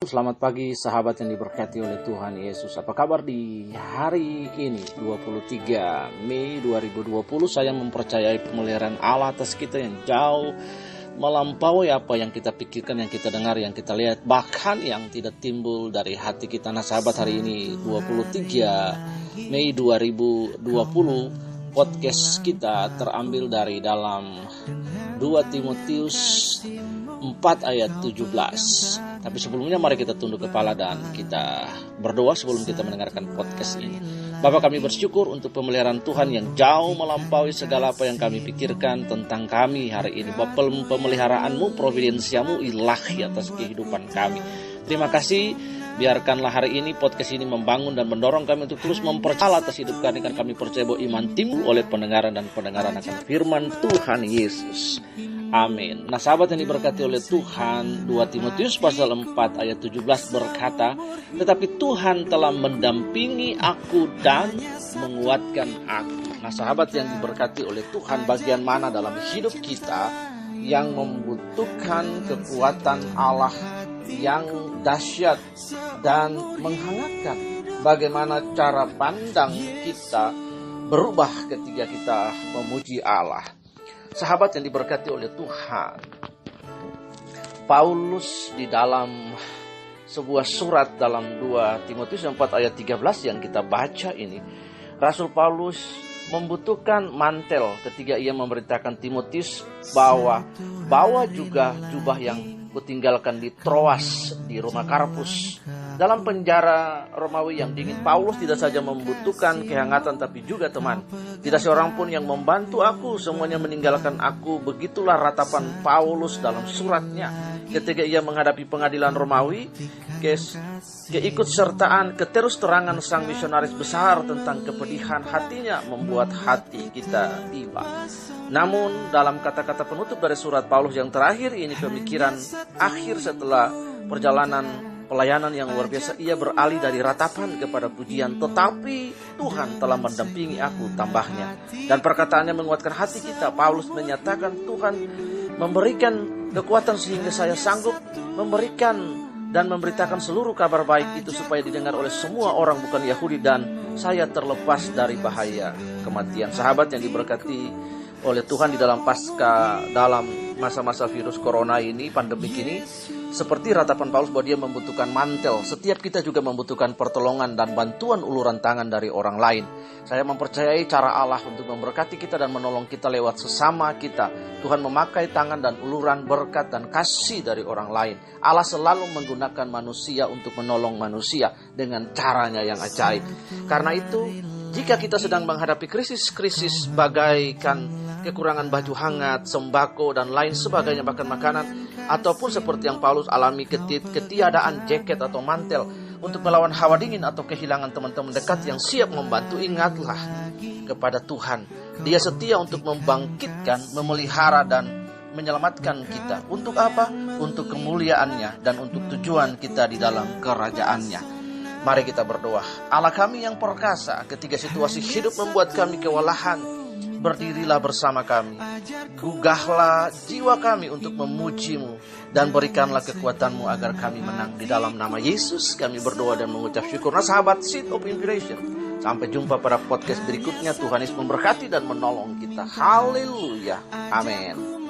Selamat pagi sahabat yang diberkati oleh Tuhan Yesus. Apa kabar di hari ini 23 Mei 2020? Saya mempercayai pemeliharaan Allah atas kita yang jauh melampaui apa yang kita pikirkan, yang kita dengar, yang kita lihat, bahkan yang tidak timbul dari hati kita. Nah sahabat, hari ini 23 Mei 2020, podcast kita terambil dari dalam 2 Timotius 4 ayat 17. Tapi sebelumnya mari kita tunduk kepala dan kita berdoa sebelum kita mendengarkan podcast ini. Bapa, kami bersyukur untuk pemeliharaan Tuhan yang jauh melampaui segala apa yang kami pikirkan tentang kami hari ini. Bapa, pemeliharaanmu, providensiamu ilahi atas kehidupan kami. Terima kasih. Biarkanlah hari ini podcast ini membangun dan mendorong kami untuk terus mempercayai atas hidup kami, karena kami percaya bahwa iman timbul oleh pendengaran dan pendengaran akan firman Tuhan Yesus. Amin. Nah sahabat yang diberkati oleh Tuhan, 2 Timotius pasal 4 ayat 17 berkata, tetapi Tuhan telah mendampingi aku dan menguatkan aku. Nah sahabat yang diberkati oleh Tuhan, bagian mana dalam hidup kita yang membutuhkan kekuatan Allah yang dahsyat dan menghangatkan? Bagaimana cara pandang kita berubah ketika kita memuji Allah? Sahabat yang diberkati oleh Tuhan, Paulus di dalam sebuah surat dalam 2 Timotius 4 ayat 13 yang kita baca ini, Rasul Paulus membutuhkan mantel ketika ia memberitakan Timotius bahwa bawa juga jubah yang kutinggalkan di Troas di rumah Karpus. Dalam penjara Romawi yang dingin, Paulus tidak saja membutuhkan kehangatan tapi juga teman. Tidak seorang pun yang membantu aku, semuanya meninggalkan aku. Begitulah ratapan Paulus dalam suratnya ketika ia menghadapi pengadilan Romawi. Keikutsertaan, keterus-terangan sang misionaris besar tentang kepedihan hatinya membuat hati kita tiba. Namun dalam kata-kata penutup dari surat Paulus yang terakhir ini, pemikiran akhir setelah perjalanan pelayanan yang luar biasa, ia beralih dari ratapan kepada pujian. Tetapi Tuhan telah mendampingi aku, tambahnya. Dan perkataannya menguatkan hati kita. Paulus menyatakan Tuhan memberikan kekuatan sehingga saya sanggup memberikan dan memberitakan seluruh kabar baik itu supaya didengar oleh semua orang bukan Yahudi, dan saya terlepas dari bahaya kematian. Sahabat yang diberkati oleh Tuhan, di dalam pasca, dalam masa-masa virus corona ini, pandemik ini, seperti ratapan Paulus bahwa dia membutuhkan mantel, setiap kita juga membutuhkan pertolongan dan bantuan uluran tangan dari orang lain. Saya mempercayai cara Allah untuk memberkati kita dan menolong kita lewat sesama kita. Tuhan memakai tangan dan uluran berkat dan kasih dari orang lain. Allah selalu menggunakan manusia untuk menolong manusia dengan caranya yang ajaib. Karena itu, jika kita sedang menghadapi krisis-krisis bagaikan kekurangan baju hangat, sembako, dan lain sebagainya, bahkan makanan, ataupun seperti yang Paulus alami, ketiadaan jaket atau mantel untuk melawan hawa dingin atau kehilangan teman-teman dekat yang siap membantu, ingatlah kepada Tuhan. Dia setia untuk membangkitkan, memelihara, dan menyelamatkan kita. Untuk apa? Untuk kemuliaannya dan untuk tujuan kita di dalam kerajaannya. Mari kita berdoa. Allah kami yang perkasa, ketika situasi hidup membuat kami kewalahan, berdirilah bersama kami. Gugahlah jiwa kami untuk memuji-Mu, dan berikanlah kekuatan-Mu agar kami menang. Di dalam nama Yesus kami berdoa dan mengucap syukur. Nah sahabat, Seed of Inspiration, sampai jumpa pada podcast berikutnya. Tuhan Yesus memberkati dan menolong kita. Haleluya. Amin.